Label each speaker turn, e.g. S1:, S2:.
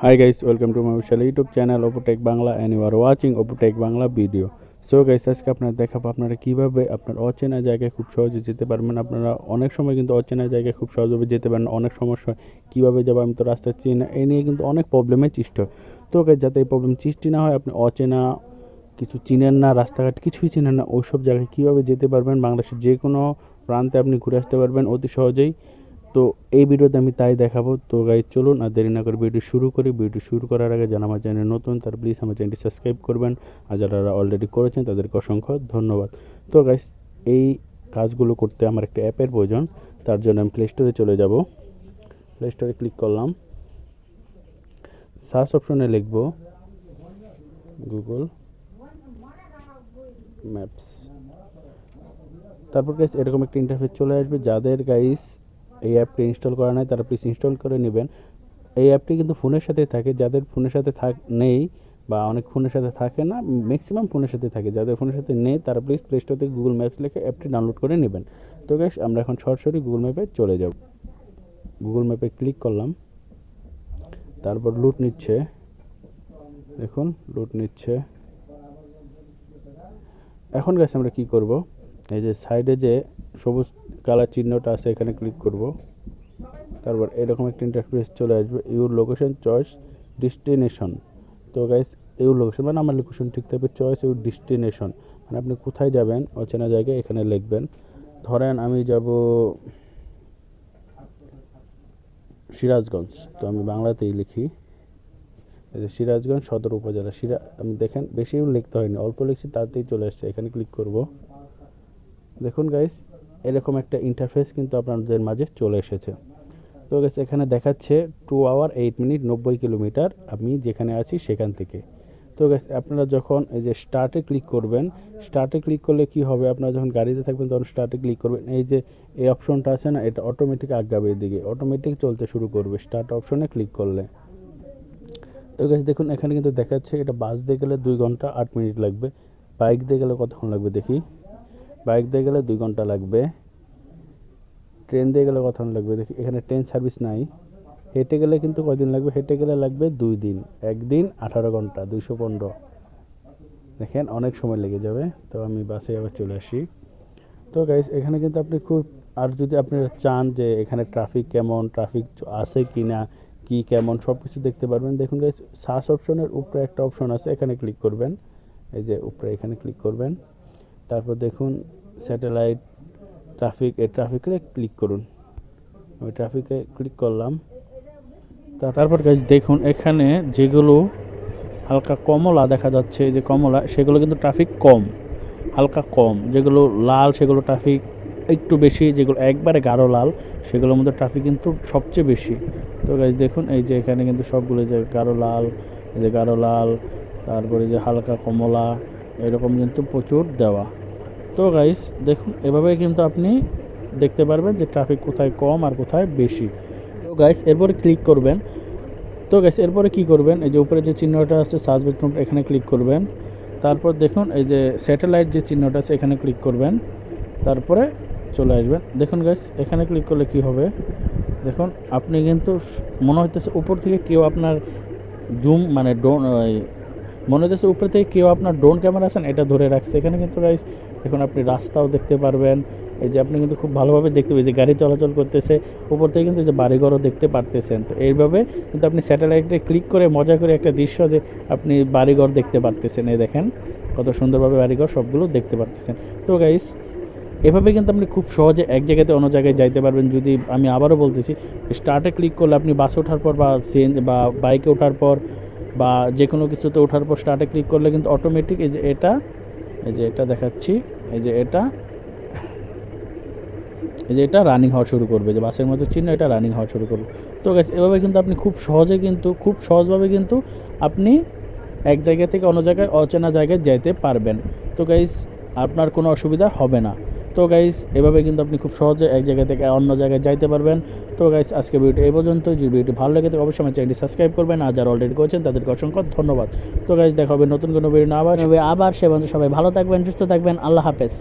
S1: Hi guys, welcome to my official YouTube channel Opu Tech Bangla and you are watching Opu Tech Bangla video. So guys আজকে আপনারা দেখাবো আপনারা কিভাবে আপনার অচেনা জায়গায় খুব সহজে যেতে পারবেন। আপনারা অনেক সময় কিন্তু অচেনা জায়গায় খুব সহজভাবে যেতে পারেন, অনেক সমস্যা কিভাবে যাবো আমি তো রাস্তা চিনি না, এই নিয়ে কিন্তু অনেক প্রবলেমের সৃষ্টি হয়। তো গাইস যাতে এই প্রবলেম সৃষ্টি না হয়, আপনি অচেনা কিছু চিনেন না, রাস্তাঘাট কিছুই চিনেন না, ওইসব জায়গায় কীভাবে যেতে পারবেন, বাংলাদেশের যে কোনো প্রান্তে আপনি ঘুরে আসতে পারবেন অতি সহজেই। তো এই ভিডিওতে আমি তাই দেখাবো। তো গাইজ চলুন আর দেরি না করে ভিডিও শুরু করি। ভিডিও শুরু করার আগে যারা আমার চ্যানেল নতুন তারা প্লিজ আমার চ্যানেলটি সাবস্ক্রাইব করবেন, আর যারা অলরেডি করেছেন তাদেরকে অসংখ্য ধন্যবাদ। তো গাইজ এই কাজগুলো করতে আমার একটা অ্যাপের প্রয়োজন, তার জন্য আমি প্লে স্টোরে চলে যাব। প্লে স্টোরে ক্লিক করলাম, সার্চ অপশনে লিখব গুগল ম্যাপস। তারপর গাইজ এরকম একটা ইন্টারফেস চলে আসবে। যাদের গাইজ এই অ্যাপটি ইনস্টল করা নাই তারা প্লিজ ইনস্টল করে নেবেন। এই অ্যাপটি কিন্তু ফোনের সাথে থাকে, যাদের ফোনের সাথে নেই বা অনেক ফোনের সাথে থাকে না, ম্যাক্সিমাম ফোনের সাথে থাকে, যাদের ফোনের সাথে নেই তারা প্লিজ প্লে স্টোর থেকে গুগল ম্যাপস লিখে অ্যাপটি ডাউনলোড করে নেবেন। তো গাইস আমরা এখন সরাসরি গুগল ম্যাপে চলে যাব। গুগল ম্যাপে ক্লিক করলাম, তারপর লুট নিচ্ছে, দেখুন লুট নিচ্ছে। এখন গাইস আমরা কি করব, এই যে সাইডে যে সবুজ কালার চিহ্নটা আছে এখানে ক্লিক করব। তারপর এরকম একটা ইন্টারফেস চলে আসবে, ইউর লোকেশন চয়েস ডেস্টিনেশন। তো গাইস ইউর লোকেশন মানে আমার লোকেশন ঠিক থাকবে, চয়েস ইউর ডেস্টিনেশন মানে আপনি কোথায় যাবেন অচেনা জায়গায় এখানে লিখবেন। ধরেন আমি যাব সিরাজগঞ্জ, তো আমি বাংলাতেই লিখি সিরাজগঞ্জ সদর উপজেলা। আমি দেখেন বেশিও লিখতে হয়নি, অল্প লিখছি তাতেই চলে আসছে, এখানে ক্লিক করব। দেখুন গাইস এরকম একটা ইন্টারফেস কিন্তু আপনাদের মাঝে চলে এসেছে। তো গাইস এখানে দেখাচ্ছে 2 আওয়ার 8 মিনিট 90 কিলোমিটার আমি যেখানে আছি সেখান থেকে। তো গাইস আপনারা যখন এই যে স্টার্টে ক্লিক করবেন, স্টার্টে ক্লিক করলে কি হবে, আপনারা যখন গাড়িতে থাকবেন তখন স্টার্টে ক্লিক করবেন, এই যে এই অপশনটা আছে না, এটা অটোমেটিক আগাবে এদিকে, অটোমেটিক চলতে শুরু করবে স্টার্ট অপশনে ক্লিক করলে। তো গাইস দেখুন এখানে কিন্তু দেখাচ্ছে এটা বাস দিয়ে গেলে 2 ঘন্টা 8 মিনিট লাগবে, বাইক দিয়ে গেলে কতক্ষণ লাগবে দেখি। বাইক দিয়ে গেলে 2 ঘন্টা লাগবে, ট্রেন দিয়ে গেলে কতক্ষণ লাগবে দেখি, এখানে ট্রেন সার্ভিস নাই। হেঁটে গেলে কিন্তু কয়দিন লাগবে, হেঁটে গেলে লাগবে 2 দিন, একদিন 18 ঘন্টা 215। দেখেন অনেক সময় লেগে যাবে, তো আমি বাসে আবার চলে আসি। তো গাইস এখানে কিন্তু আপনি খুব, আর যদি আপনি চান যে এখানে ট্রাফিক কেমন, ট্রাফিক আছে কি না, কি কেমন সব কিছু দেখতে পারবেন। দেখুন গাইস সার্চ অপশনের উপরে একটা অপশন আছে, এখানে ক্লিক করবেন, এই যে উপরে এখানে ক্লিক করবেন। তারপর দেখুন স্যাটেলাইট ট্রাফিক, এই ট্রাফিকে ক্লিক করুন। আমি ট্রাফিকে ক্লিক করলাম। তারপর গাইস দেখুন এখানে যেগুলো হালকা কমলা দেখা যাচ্ছে, যে কমলা সেগুলো কিন্তু ট্রাফিক কম, হালকা কম। যেগুলো লাল সেগুলো ট্রাফিক একটু বেশি, যেগুলো একবারে গাঢ় লাল সেগুলোর মধ্যে ট্রাফিক কিন্তু সবচেয়ে বেশি। তো গাইস দেখুন এই যে এখানে কিন্তু সবগুলো যে গাঢ় লাল, এই যে গাঢ় লাল, তারপরে যে হালকা কমলা, এরকম কিন্তু প্রচুর দেওয়া। তো গাইস দেখুন এভাবে কিন্তু আপনি দেখতে পারবেন যে ট্রাফিক কোথায় কম আর কোথায় বেশি। তো গাইস এরপরে ক্লিক করবেন। তো গাইস এরপরে কি করবেন, এই যে উপরে যে চিহ্নটা আছে সার্চ বাটন, এখানে ক্লিক করবেন। তারপর দেখুন এই যে স্যাটেলাইট যে চিহ্নটা আছে এখানে ক্লিক করবেন, তারপরে চলে আসবেন। দেখুন গাইস এখানে ক্লিক করলে কি হবে, দেখুন আপনি কিন্তু মনে হইতেছে উপর থেকে কেউ আপনার জুম মানে ড্রোন, মনে হচ্ছে উপরে থেকে কেউ আপনার ড্রোন ক্যামেরা আছেন এটা ধরে রাখছে। এখানে কিন্তু গাইস এখন আপনি রাস্তাও দেখতে পারবেন, এই যে আপনি কিন্তু খুব ভালোভাবে দেখতে পাবেন যে গাড়ি চলাচল করতেছে, উপর থেকে কিন্তু যে বাড়িঘরও দেখতে পারতেছেন। তো এইভাবে কিন্তু আপনি স্যাটেলাইটে ক্লিক করে মজা করে একটা দৃশ্য যে আপনি বাড়িঘর দেখতে পারতেছেন, এই দেখেন কত সুন্দরভাবে বাড়িঘর সবগুলো দেখতে পারতেছেন। তো গাইস এভাবে কিন্তু আপনি খুব সহজে এক জায়গাতে অন্য জায়গায় যাইতে পারবেন। যদি আমি আবারও বলতেছি, স্টার্টে ক্লিক করলে আপনি বাসে ওঠার পর বা বা বাইকে ওঠার পর বা যে কোনো কিছুতে ওঠার পর স্টার্টে ক্লিক করলে কিন্তু অটোমেটিক এই যে এটা দেখাচ্ছি, এই যে এটা রানিং হওয়া শুরু করবে, যে বাসের মতো চিহ্ন এটা রানিং হওয়া শুরু করবে। তো গাইস এভাবে কিন্তু আপনি খুব সহজভাবে কিন্তু আপনি এক জায়গা থেকে অন্য জায়গায় অচেনা জায়গায় যাইতে পারবেন। তো গাইস আপনার কোনো অসুবিধা হবে না। তো গাইস এভাবে কিন্তু আপনি খুব সহজে এক জায়গা থেকে অন্য জায়গায় যাইতে পারবেন। তো গাইস আজকে ভিডিওটি এই পর্যন্ত। যদি ভিডিওটি ভালো লাগে থাকে অবশ্যই আমার চ্যানেলটি সাবস্ক্রাইব করবেন, আর যারা অলরেডি করেছেন তাদেরকে অসংখ্য ধন্যবাদ। তো গাইস দেখা হবে নতুন কোনো ভিডিও আবার সে পর্যন্ত সবাই ভালো থাকবেন, সুস্থ থাকবেন, আল্লাহ হাফেজ।